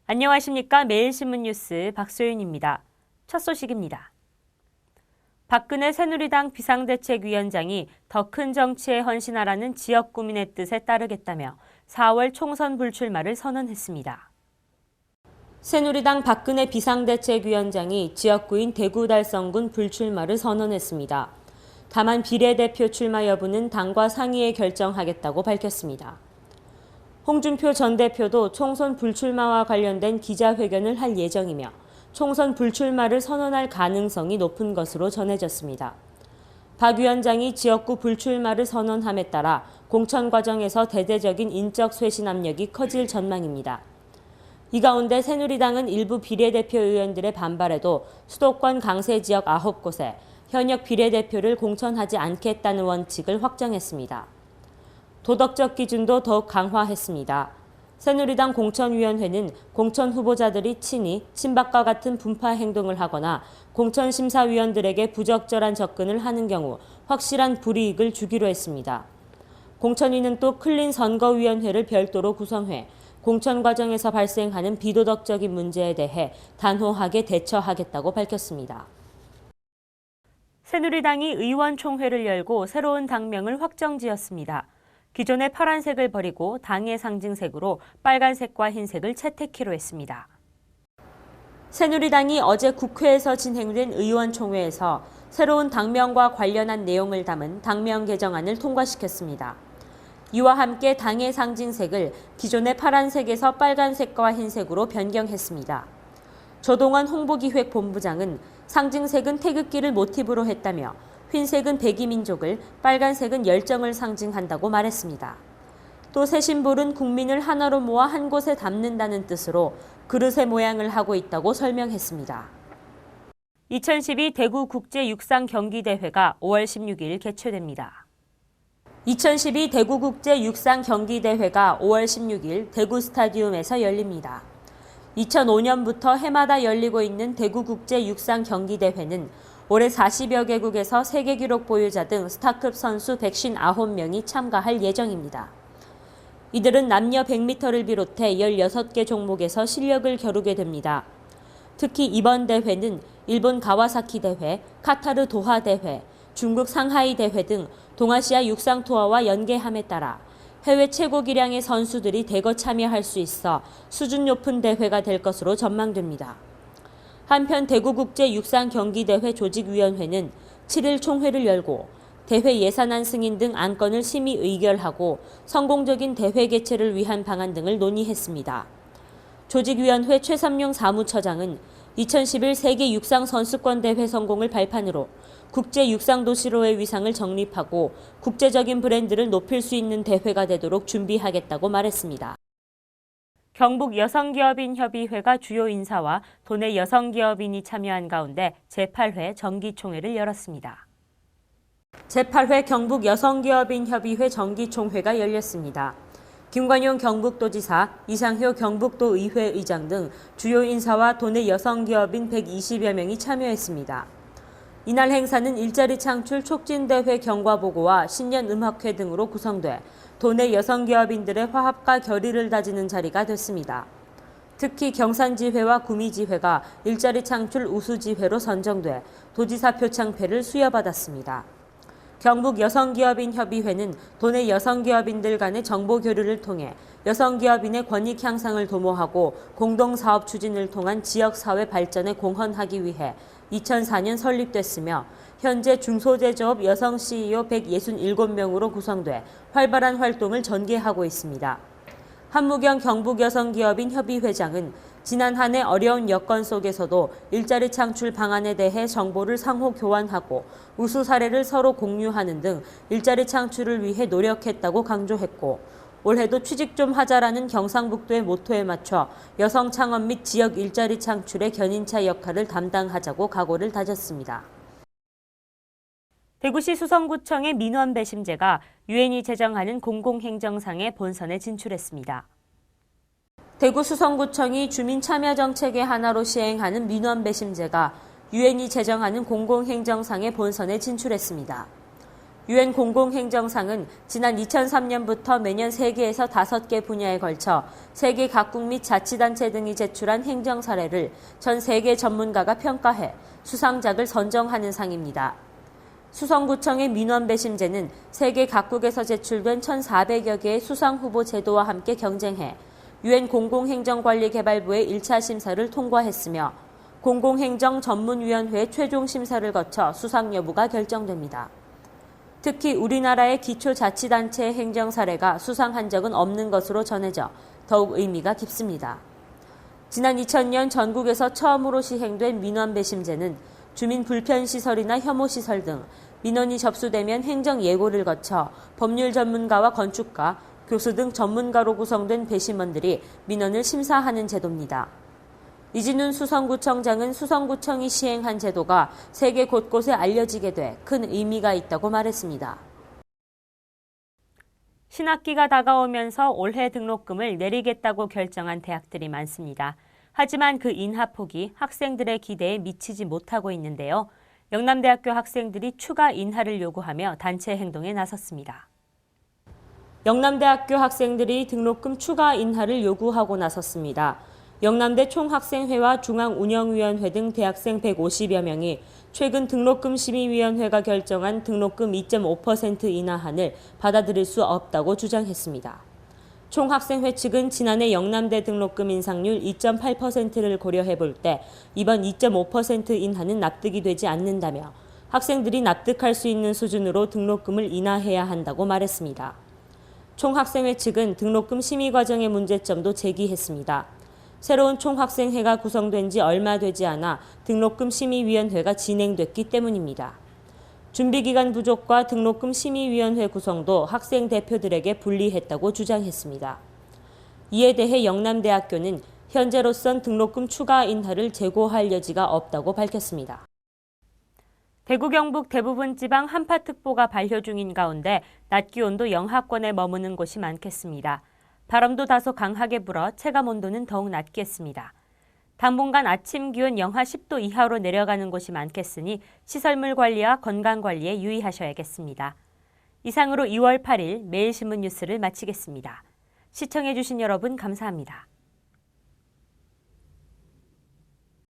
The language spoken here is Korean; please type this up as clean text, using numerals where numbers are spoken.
안녕하십니까. 매일신문 뉴스 박소윤입니다. 첫 소식입니다. 박근혜 새누리당 비상대책위원장이 더 큰 정치에 헌신하라는 지역 구민의 뜻에 따르겠다며 4월 총선 불출마를 선언했습니다. 새누리당 박근혜 비상대책위원장이 지역구인 대구 달성군 불출마를 선언했습니다. 다만 비례대표 출마 여부는 당과 상의해 결정하겠다고 밝혔습니다. 홍준표 전 대표도 총선 불출마와 관련된 기자회견을 할 예정이며 총선 불출마를 선언할 가능성이 높은 것으로 전해졌습니다. 박 위원장이 지역구 불출마를 선언함에 따라 공천 과정에서 대대적인 인적 쇄신 압력이 커질 전망입니다. 이 가운데 새누리당은 일부 비례대표 의원들의 반발에도 수도권 강세 지역 9곳에 현역 비례대표를 공천하지 않겠다는 원칙을 확정했습니다. 도덕적 기준도 더욱 강화했습니다. 새누리당 공천위원회는 공천 후보자들이 친히 친박과 같은 분파 행동을 하거나 공천심사위원들에게 부적절한 접근을 하는 경우 확실한 불이익을 주기로 했습니다. 공천위는 또 클린 선거위원회를 별도로 구성해 공천 과정에서 발생하는 비도덕적인 문제에 대해 단호하게 대처하겠다고 밝혔습니다. 새누리당이 의원총회를 열고 새로운 당명을 확정지었습니다. 기존의 파란색을 버리고 당의 상징색으로 빨간색과 흰색을 채택키로 했습니다. 새누리당이 어제 국회에서 진행된 의원총회에서 새로운 당명과 관련한 내용을 담은 당명 개정안을 통과시켰습니다. 이와 함께 당의 상징색을 기존의 파란색에서 빨간색과 흰색으로 변경했습니다. 조동원 홍보기획본부장은 상징색은 태극기를 모티브로 했다며 흰색은 백이민족을, 빨간색은 열정을 상징한다고 말했습니다. 또 새 심볼은 국민을 하나로 모아 한 곳에 담는다는 뜻으로 그릇의 모양을 하고 있다고 설명했습니다. 2012 대구 국제육상경기대회가 5월 16일 개최됩니다. 2012 대구 국제육상경기대회가 5월 16일 대구 스타디움에서 열립니다. 2005년부터 해마다 열리고 있는 대구 국제육상경기대회는 올해 40여 개국에서 세계 기록 보유자 등 스타급 선수 159명이 참가할 예정입니다. 이들은 남녀 100m를 비롯해 16개 종목에서 실력을 겨루게 됩니다. 특히 이번 대회는 일본 가와사키 대회, 카타르 도하 대회, 중국 상하이 대회 등 동아시아 육상 투어와 연계함에 따라 해외 최고 기량의 선수들이 대거 참여할 수 있어 수준 높은 대회가 될 것으로 전망됩니다. 한편 대구국제육상경기대회 조직위원회는 7일 총회를 열고 대회 예산안 승인 등 안건을 심의 의결하고 성공적인 대회 개최를 위한 방안 등을 논의했습니다. 조직위원회 최삼용 사무처장은 2011 세계육상선수권대회 성공을 발판으로 국제육상도시로의 위상을 정립하고 국제적인 브랜드를 높일 수 있는 대회가 되도록 준비하겠다고 말했습니다. 경북 여성기업인협의회가 주요 인사와 도내 여성기업인이 참여한 가운데 제8회 정기총회를 열었습니다. 제8회 경북 여성기업인협의회 정기총회가 열렸습니다. 김관용 경북도지사, 이상효 경북도의회 의장 등 주요 인사와 도내 여성기업인 120여 명이 참여했습니다. 이날 행사는 일자리 창출 촉진대회 경과보고와 신년음악회 등으로 구성돼 도내 여성기업인들의 화합과 결의를 다지는 자리가 됐습니다. 특히 경산지회와 구미지회가 일자리 창출 우수지회로 선정돼 도지사 표창패를 수여받았습니다. 경북 여성기업인협의회는 도내 여성기업인들 간의 정보 교류를 통해 여성기업인의 권익 향상을 도모하고 공동사업 추진을 통한 지역사회 발전에 공헌하기 위해 2004년 설립됐으며 현재 중소제조업 여성 CEO 167명으로 구성돼 활발한 활동을 전개하고 있습니다. 한무경 경북여성기업인협의회장은 지난 한 해 어려운 여건 속에서도 일자리 창출 방안에 대해 정보를 상호 교환하고 우수 사례를 서로 공유하는 등 일자리 창출을 위해 노력했다고 강조했고 올해도 취직 좀 하자라는 경상북도의 모토에 맞춰 여성 창업 및 지역 일자리 창출의 견인차 역할을 담당하자고 각오를 다졌습니다. 대구시 수성구청의 민원 배심제가 유엔이 제정하는 공공행정상의 본선에 진출했습니다. 대구 수성구청이 주민참여정책의 하나로 시행하는 민원 배심제가 유엔이 제정하는 공공행정상의 본선에 진출했습니다. 유엔 공공행정상은 지난 2003년부터 매년 3개에서 5개 분야에 걸쳐 세계 각국 및 자치단체 등이 제출한 행정 사례를 전 세계 전문가가 평가해 수상작을 선정하는 상입니다. 수성구청의 민원 배심제는 세계 각국에서 제출된 1,400여 개의 수상 후보 제도와 함께 경쟁해 유엔 공공행정관리개발부의 1차 심사를 통과했으며 공공행정전문위원회 최종 심사를 거쳐 수상 여부가 결정됩니다. 특히 우리나라의 기초자치단체의 행정 사례가 수상한 적은 없는 것으로 전해져 더욱 의미가 깊습니다. 지난 2000년 전국에서 처음으로 시행된 민원 배심제는 주민 불편시설이나 혐오시설 등 민원이 접수되면 행정 예고를 거쳐 법률 전문가와 건축가, 교수 등 전문가로 구성된 배심원들이 민원을 심사하는 제도입니다. 이진훈 수성구청장은 수성구청이 시행한 제도가 세계 곳곳에 알려지게 돼 큰 의미가 있다고 말했습니다. 신학기가 다가오면서 올해 등록금을 내리겠다고 결정한 대학들이 많습니다. 하지만 그 인하폭이 학생들의 기대에 미치지 못하고 있는데요. 영남대학교 학생들이 추가 인하를 요구하며 단체 행동에 나섰습니다. 영남대학교 학생들이 등록금 추가 인하를 요구하고 나섰습니다. 영남대 총학생회와 중앙운영위원회 등 대학생 150여 명이 최근 등록금 심의위원회가 결정한 등록금 2.5% 인하안을 받아들일 수 없다고 주장했습니다. 총학생회 측은 지난해 영남대 등록금 인상률 2.8%를 고려해 볼 때 이번 2.5% 인하는 납득이 되지 않는다며 학생들이 납득할 수 있는 수준으로 등록금을 인하해야 한다고 말했습니다. 총학생회 측은 등록금 심의 과정의 문제점도 제기했습니다. 새로운 총학생회가 구성된 지 얼마 되지 않아 등록금 심의위원회가 진행됐기 때문입니다. 준비기간 부족과 등록금 심의위원회 구성도 학생 대표들에게 불리했다고 주장했습니다. 이에 대해 영남대학교는 현재로선 등록금 추가 인하를 재고할 여지가 없다고 밝혔습니다. 대구 경북 대부분 지방 한파특보가 발효 중인 가운데 낮 기온도 영하권에 머무는 곳이 많겠습니다. 바람도 다소 강하게 불어 체감온도는 더욱 낮겠습니다. 당분간 아침 기온 영하 10도 이하로 내려가는 곳이 많겠으니 시설물 관리와 건강 관리에 유의하셔야겠습니다. 이상으로 2월 8일 매일신문 뉴스를 마치겠습니다. 시청해주신 여러분 감사합니다.